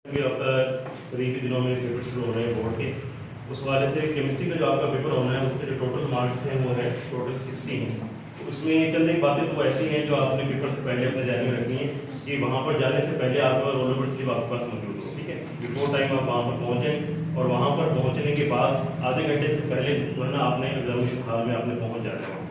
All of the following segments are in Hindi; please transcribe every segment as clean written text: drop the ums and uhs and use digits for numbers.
अभी आपका करीबी दिनों में पेपर शुरू हो रहे हैं बोर्ड के। उस वाले से केमिस्ट्री का जो आपका पेपर होना है उसके जो टोटल मार्क्स हैं वो है टोटल 16। उसमें चंद एक बातें तो ऐसी हैं जो आपने पेपर से पहले अपने ध्यान में रखनी है कि वहाँ पर जाने से पहले आपका रोल नंबर स्लिप आपके पास मौजूद हो, ठीक है। बिफोर टाइम आप वहाँ पर पहुँचें और वहाँ पर पहुँचने के बाद आधे घंटे से पहले वरना आपने एग्जामिनेशन हॉल में आपने पहुँच जाना है।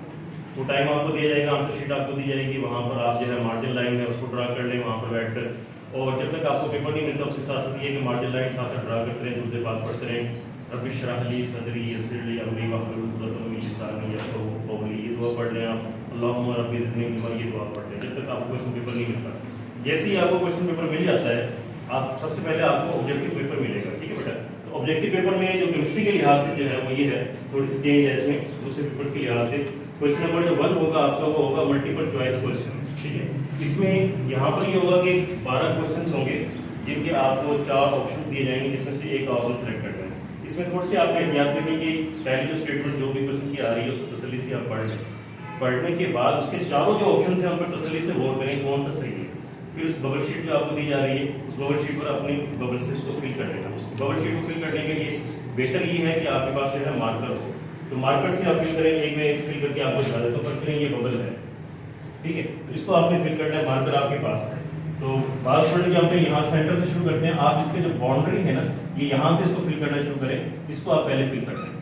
वो टाइम आपको दिया जाएगा, आंसर शीट आपको दी जाएगी, वहाँ पर आप जो है मार्जिन लाइन है उसको ड्रा कर लें वहाँ पर बैठकर। और जब तक आपको पेपर नहीं मिलता उसके साथ साथ ये कि मार्जिन लाइन साथ साथ ड्रा करते रहें, दूसरे बात पढ़ते रहें। रब्बी इश्रह ली सदरी यस्सिर ली अमरी वहलुल उक़दतम मिन लिसानी यफ़क़हू क़ौली, ये दुआ पढ़ लें आप। अल्लाहुम्मा रब्बी ज़िदनी इल्मा, ये दुआ पढ़ लें जब तक आपको क्वेश्चन पेपर नहीं मिलता। जैसे ही आपको क्वेश्चन पेपर मिल जाता है आप सबसे पहले आपको ऑब्जेक्टिव पेपर मिलेगा, ठीक है बेटा। तो ऑब्जेक्टिव पेपर में जो केमिस्ट्री के लिहाज से जो है वो ये है, थोड़ी सी चेंज है इसमें दूसरे पेपर्स के लिहाज से। क्वेश्चन नंबर जो 1 होगा आपका वो होगा मल्टीपल चॉइस क्वेश्चन, ठीक है। इसमें यहाँ पर ये होगा कि 12 क्वेश्चन होंगे जिनके आपको 4 ऑप्शन दिए जाएंगे जिसमें से एक ऑप्शन सेलेक्ट करना है। इसमें थोड़ी सी आपने याद करनी कि पहली जो स्टेटमेंट जो भी क्वेश्चन की आ रही है उसको तसल्ली से आप पढ़ लें। पढ़ने के बाद उसके चारों जो ऑप्शन है उन पर तसल्ली से गौर करें कौन सा सही है। फिर उस बबल शीट जो आपको दी जा रही है उस बबल शीट पर अपनी बबल से उसको फिल कर लेना। उस बबल शीट को फिल करने के लिए बेहतर ये है कि आपके पास जो है मार्कर हो, तो मार्कर से आप फिल करें। एक में एक फिल करके आपको दिखा देता हूं, तो करें ये बबल है, ठीक है। तो इसको आपने फिल करना है, मार्कर आपके पास है। तो बात पढ़ने के आपने यहाँ सेंटर से शुरू करते हैं। आप इसके जो बाउंड्री है ना ये यहाँ से इसको फिल करना शुरू करें। इसको आप पहले फिल करते हैं,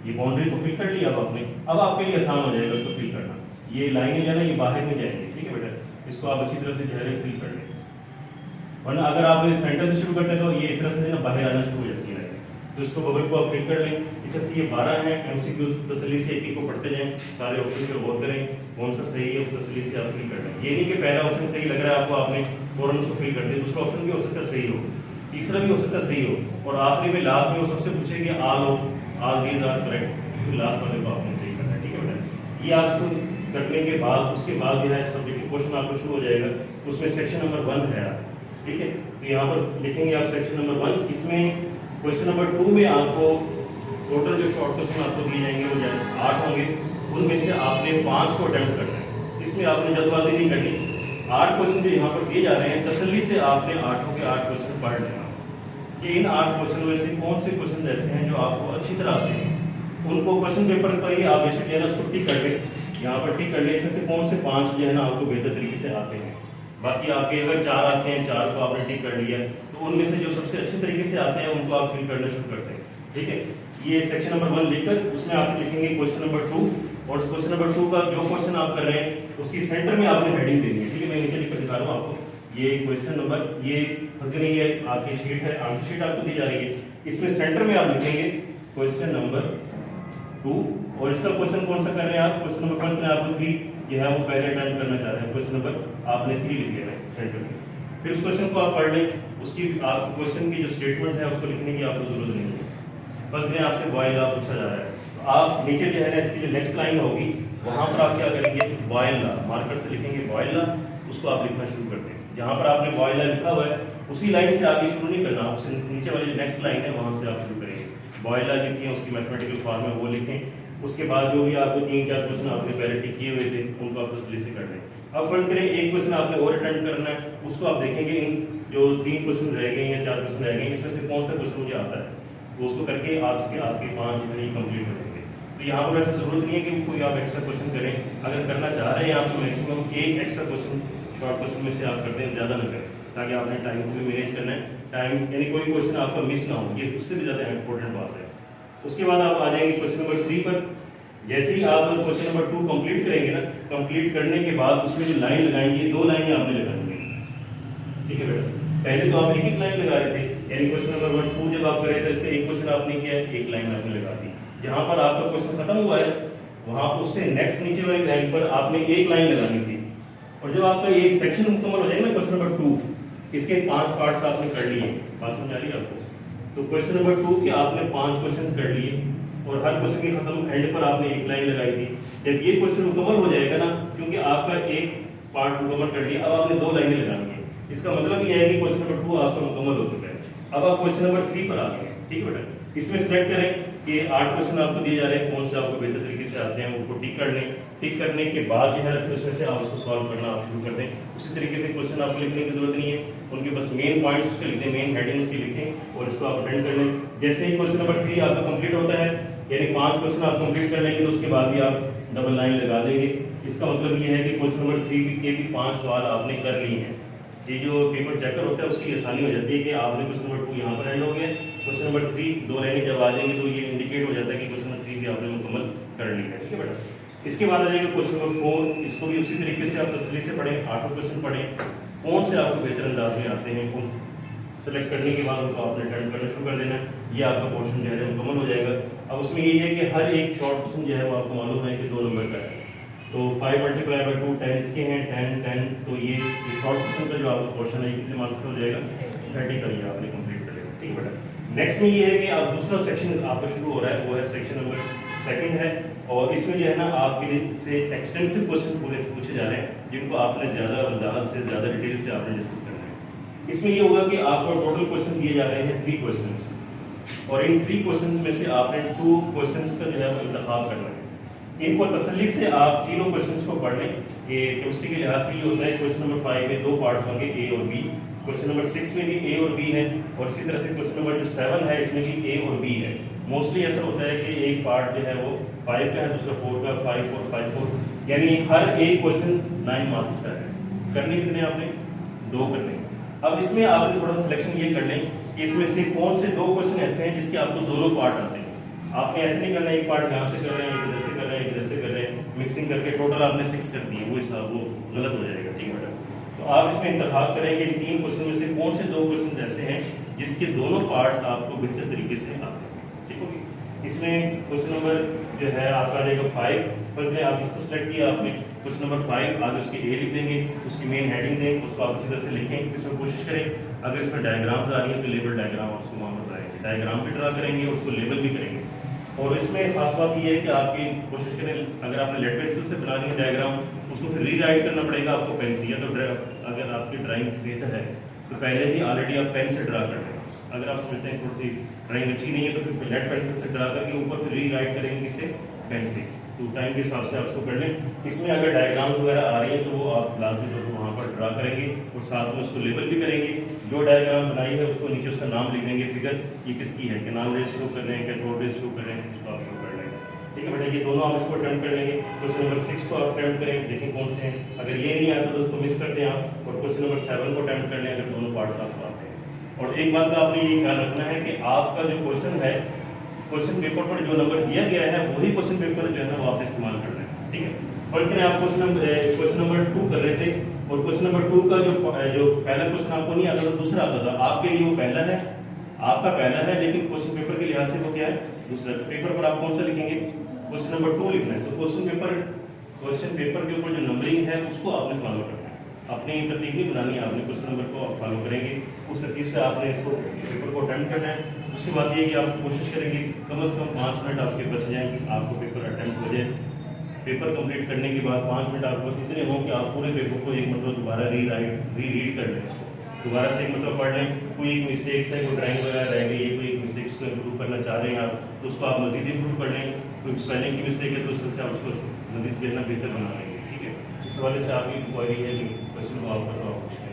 ये बाउंड्री को फिल कर लिया अब आपने। अब आपके लिए आसान हो जाएगा इसको फिल करना। ये लाइनें जो है ना ये बाहर में जाएंगी, ठीक है बेटा। इसको आप अच्छी तरह से जो है फिल कर लें, वरना अगर आप सेंटर से शुरू करते हैं तो ये इस तरह से ना बाहर आना शुरू हो जाती है। तो इसको बबल को आप फिल कर लें। इस तरह से ये 12 हैं। एमसीक्यू तसल्ली से एक-एक को पढ़ते जाएं, सारे ऑप्शन पे गौर करें कौन सा सही है, तसल्ली से आप फिल कर लें। ये नहीं कि पहला ऑप्शन सही लग रहा है आपको, आपने फौरन उसको फिल कर दिया। दूसरा ऑप्शन भी हो सकता है सही हो, तीसरा भी हो सकता है सही हो, और आखिरी में लास्ट में वो सबसे पूछे कि ऑल दीज आर करेक्ट, तो लास्ट वाले को आपने सही करना है, ठीक है बेटा। ये आप इसको करने के बाद उसके बाद जो है सब्जेक्टिव क्वेश्चन आपको शुरू हो जाएगा। उसमें सेक्शन नंबर 1 है, ठीक है। तो यहाँ पर लिखेंगे आप सेक्शन नंबर 1। इसमें क्वेश्चन नंबर 2 में आपको टोटल जो शॉर्ट क्वेश्चन आपको दिए जाएंगे वो 8 होंगे। उनमें से आपने 5 को अटेम्प्ट करना है। इसमें आपने जल्दबाजी नहीं करनी। 8 क्वेश्चन जो यहाँ पर दिए जा रहे हैं तसल्ली से आपने 8 के 8 क्वेश्चन पढ़ लेना कि इन 8 क्वेश्चन में से कौन से क्वेश्चन ऐसे हैं जो आपको अच्छी तरह आते हैं। उनको क्वेश्चन पेपर पर ही आप बेशक लेना, उसको टिक कर लें, यहाँ पर टिक कर लें। इसमें से कौन से 5 जो है ना आपको बेहतर तरीके से आते हैं। बाकी आपके अगर 4 आते हैं, 4 को आपने टिक कर लिया, तो उनमें से जो सबसे अच्छे तरीके से आते हैं उनको आप फिल करना शुरू करते हैं, ठीक है। ये सेक्शन नंबर 1 लिखकर उसमें आप लिखेंगे क्वेश्चन नंबर 2, और उस क्वेश्चन नंबर 2 का जो क्वेश्चन आप कर रहे हैं उसकी सेंटर में आपने हेडिंग देनी है, ठीक है। मैं नीचे लिखकर दिखा रहा हूँ आपको। ये क्वेश्चन नंबर ये ये आपकी शीट है, आंसर शीट आपको दी जा रही है। इसमें सेंटर में आप लिखेंगे क्वेश्चन नंबर 2, और इसका क्वेश्चन कौन सा कर रहे हैं आप। क्वेश्चन नंबर 1 में आपको 3 जो है वो पहले अटेम्प्ट करना चाह रहे हैं। क्वेश्चन नंबर आपने 3 लिख लिया है सेंटर में। फिर उस क्वेश्चन को आप पढ़ लें। उसकी आप क्वेश्चन की जो स्टेटमेंट है उसको लिखने की आपको जरूरत नहीं है। बस में आपसे बॉयल लॉ पूछा जा रहा है, तो आप नीचे जो है ना इसकी जो नेक्स्ट लाइन होगी वहां पर आप क्या करेंगे, बॉयल लॉ मार्कर से लिखेंगे बॉयल लॉ। उसको आप लिखना शुरू करते हैं। जहां पर आपने बॉयल लॉ लिखा हुआ है उसी लाइन से आगे शुरू नहीं करना, उससे नीचे वाली जो नेक्स्ट लाइन है वहां से आप शुरू करेंगे। बॉयल लॉ लिखिए, उसकी मैथमेटिकल फॉर्म है वो लिखें। उसके बाद जो भी आपको 3-4 क्वेश्चन आपने पहले टिक किए हुए थे उनको आप तसल्ली से कर लें। अब फर्ज करें एक क्वेश्चन आपने और अटेम्प्ट करना है, उसको आप देखेंगे इन जो 3 क्वेश्चन रह गए या 4 क्वेश्चन रह गए इसमें से कौन सा क्वेश्चन मुझे आता है, तो उसको करके आप इसके आपके 5 जो है ये कंप्लीट कर देंगे। तो यहाँ पर ऐसा जरूरत नहीं है कि कोई आप एक्स्ट्रा क्वेश्चन करें। अगर करना चाह रहे हैं आप तो मैक्सिमम एक एक्स्ट्रा क्वेश्चन शॉर्ट क्वेश्चन में से आप करते हैं, ज़्यादा ना करें, ताकि आपने टाइम को भी मैनेज करना है। टाइम यानी कोई क्वेश्चन आपका मिस ना हो, ये उससे भी ज़्यादा इंपॉर्टेंट बात है। उसके बाद आप आ जाएंगे क्वेश्चन नंबर 3 पर। जैसे ही आप क्वेश्चन नंबर 2 कंप्लीट करेंगे ना, कंप्लीट करने के बाद उसमें जो लाइन लगाएंगे 2 लाइनें आपने लगानी है, ठीक है बेटा। पहले तो आप एक लाइन लगा रहे थे, यानी क्वेश्चन नंबर 2 जब आप कर रहे थे इसका एक क्वेश्चन आपने किया, एक लाइन आपने लगा दी। जहां पर आपका क्वेश्चन खत्म हुआ है वहां पर उससे नेक्स्ट नीचे वाली लाइन पर आपने एक लाइन लगानी थी। और जब आपका एक सेक्शन मुकम्मल हो जाएगा ना क्वेश्चन नंबर 2, इसके 5 पार्ट्स आपने कर लिए। बात समझ आ रही है आपको? तो क्वेश्चन नंबर 2 के आपने 5 क्वेश्चन कर लिए और हर क्वेश्चन के खत्म एंड पर आपने एक लाइन लगाई थी। जब ये क्वेश्चन मुकम्मल हो जाएगा ना, क्योंकि आपका एक पार्ट मुकम्मल कर लिया, अब आपने 2 लाइनें लगानी है। इसका मतलब ये है कि क्वेश्चन नंबर 2 आपका मुकम्मल हो चुका है। अब आप क्वेश्चन नंबर 3 पर आ गए, ठीक है बेटा। इसमें सिलेक्ट करें कि 8 क्वेश्चन आपको दिए जा रहे हैं, कौन से आपको बेहतर तरीके से आते हैं उनको टिक कर लें। टिक करने के बाद जो है ना उसमें से आप उसको सॉल्व करना आप शुरू कर दें। उसी तरीके से क्वेश्चन आपको लिखने की जरूरत नहीं है, उनके बस मेन पॉइंट्स उसके लिख दें, मेन हेडिंग उसकी लिखें और इसको आप अटेंड कर लें। जैसे ही क्वेश्चन नंबर 3 आपका कंप्लीट होता है, यानी 5 क्वेश्चन आप कंप्लीट कर लेंगे तो उसके बाद भी आप डबल लाइन लगा देंगे। इसका मतलब ये है कि क्वेश्चन नंबर 3 के भी 5 सवाल आपने कर लिए हैं। ये जो पेपर चेकर होता है उसकी आसानी हो जाती है कि आपने क्वेश्चन नंबर 2 यहाँ पर एंड हो गया, क्वेश्चन नंबर 3 2 लाइनें जब आ जाएंगे तो ये इंडिकेट हो जाता है कि क्वेश्चन नंबर 3 भी आपने मुकम्मल कर लिया है। ठीक है बेटा। इसके बाद आ जाएगा क्वेश्चन नंबर 4, इसको भी उसी तरीके से आप तसल्ली से पढ़ें, 8 क्वेश्चन पढ़ें, कौन से आपको बेहतर अंदाज में आते हैं उन सेलेक्ट करने के बाद उनको आपने अटेंड करना शुरू कर देना। ये आपका पोर्शन जो है मुकम्मल हो जाएगा। अब उसमें यही है कि हर एक शॉर्ट क्वेश्चन जो है वो आपको मालूम है कि 2 नंबर का है, तो 5 × 2 10 इसके हैं, 10 10, तो ये शॉर्ट क्वेश्चन का जो आपका पोर्शन है कितने मार्क्स का हो जाएगा, 30 का ही आपने कंप्लीट कर लेगा। ठीक है बेटा। नेक्स्ट में ये है कि आप दूसरा सेक्शन आपका शुरू हो रहा है, वो है सेक्शन नंबर 2 है, और इसमें जो है ना आपके से एक्सटेंसिव क्वेश्चन पूरे पूछे जा रहे हैं जिनको आपने ज़्यादा वजाहत से ज़्यादा डिटेल से आपने डिस्कस करना है। इसमें ये होगा कि आपको टोटल क्वेश्चन दिए जा रहे हैं 3 क्वेश्चंस, और इन 3 क्वेश्चंस में से आपने 2 क्वेश्चंस का जो है वो इंतखाब करना है। इनको तसल्ली से आप तीनों क्वेश्चंस को पढ़ लें। ये केमिस्ट्री के लिहाज से ये होता है, क्वेश्चन नंबर 5 में 2 पार्ट्स होंगे, ए और बी। क्वेश्चन नंबर 6 में भी ए और बी है, और इसी तरह से क्वेश्चन नंबर जो 7 है इसमें भी ए और बी है। मोस्टली ऐसा होता है कि एक पार्ट जो है वो 5 का है, दूसरा 4 का, 5 4 5 4, यानी हर एक क्वेश्चन 9 मार्क्स का है। करने कितने आपने 2 करने। अब इसमें आपने थोड़ा सिलेक्शन ये कर लें कि इसमें से कौन से 2 क्वेश्चन ऐसे हैं जिसके आपको दोनों पार्ट आते हैं। आपने ऐसे नहीं करना एक पार्ट यहाँ से कर रहे हैं, एक इधर से कर रहे हैं, एक इधर से कर रहे हैं, मिक्सिंग करके टोटल आपने 6 कर दिए, वो हिसाब वो गलत हो जाएगा। ठीक है बेटा। तो आप इसमें इंतखाब करेंगे 3 क्वेश्चन में से कौन से 2 क्वेश्चन ऐसे हैं जिसके दोनों पार्ट्स आपको बेहतर तरीके से आते हैं। ठीक होगी। इसमें क्वेश्चन नंबर जो है आपका आ जाएगा 5, पहले आप इसको सेलेक्ट किया आपने, क्वेश्चन नंबर 5 आगे उसके ए लिख देंगे, उसकी मेन हेडिंग दें, उसको आप अच्छी तरह से लिखें। इसमें कोशिश करें अगर इसमें डायग्राम्स आ रही हैं तो लेबल डायग्राम आप उसको वहाँ पर बनाएंगे, डायग्राम भी ड्रा करेंगे और उसको लेबल भी करेंगे। और इसमें खास बात ये है कि आपकी कोशिश करें अगर आपने लेड पेंसिल से बना रही है डायग्राम, उसको फिर रीराइट करना पड़ेगा आपको पेन से, या तो अगर आपकी ड्राइंग बेहतर है तो पहले ही ऑलरेडी आप पेन से ड्रा कर लें। अगर आप समझते हैं थोड़ी सी ड्राइंग अच्छी नहीं है तो फिर लेड पेंसिल से ड्रा करके ऊपर फिर रीराइट करेंगे किसे, पेन से, तो टाइम के हिसाब से आप उसको कर लें। इसमें अगर डायग्राम्स वगैरह आ रही हैं तो वो आप लाजमी तौर पर वहाँ पर ड्रा करेंगे और साथ में उसको लेबल भी करेंगे। जो डायग्राम बनाई है उसको नीचे उसका नाम लिख देंगे, फिगर ये किसकी है, कि नाम रेस शो कर रहे हैं, कैथोड रेस शो कर रहे हैं, उसको आप शो कर लेंगे। ठीक है बेटा। ये दोनों आप इसको अटेम्प्ट कर लेंगे। क्वेश्चन नंबर 6 को आप अटेम्प्ट करें, देखें कौन से हैं, अगर ये नहीं आता तो उसको मिस कर दें आप, और क्वेश्चन नंबर 7 को अटेम्प्ट कर लें अगर दोनों पार्ट्स आपको आते हैं। और एक बात का आपने ये ख्याल रखना है कि आपका जो क्वेश्चन है, क्वेश्चन पेपर पर जो नंबर दिया गया है वही क्वेश्चन पेपर जो है ना वो आपने इस्तेमाल करना है। ठीक है। और इतने आप क्वेश्चन नंबर 2 कर रहे थे, और क्वेश्चन नंबर 2 का जो पहला क्वेश्चन आपको नहीं आता था, दूसरा आता था, आपके लिए वो पहला है, आपका पहला है, लेकिन क्वेश्चन पेपर के लिहाज से वो क्या है, दूसरा। पेपर पर आप कौन सा लिखेंगे, क्वेश्चन नंबर 2 लिखना है। तो क्वेश्चन पेपर के ऊपर जो नंबरिंग है उसको आपने फॉलो करना है, अपनी तरतीब नहीं बनानी है, आपने क्वेश्चन नंबर को आप फॉलो करेंगे, उस तरतीब से आपने इसको पेपर को अटेम्प्ट करना है। दूसरी बात ये है कि आप कोशिश करेंगे कम से कम 5 मिनट आपके बच जाएँ कि आपको पेपर अटेम्प्ट हो जाए। पेपर कंप्लीट करने के बाद 5 मिनट आपको बस इतने हों कि आप पूरे पेपर को एक मतलब दोबारा रीड कर लें, दोबारा से एक मतलब पढ़ लें। कोई एक मिस्टेक्स है, कोई ड्राइंग वगैरह रह गई है, कोई एक मिस्टेक्स को इम्प्रूव करना चाह रहे हैं आप, तो उसको आप मजीद इम्प्रूव कर लें। कोई स्पेलिंग की मिस्टेक है तो उससे आप उसको मजीद बेहतर बना लेंगे। ठीक है। इस हवाले से आपकी क्वारी है कि क्वेश्चन को आप बताओ।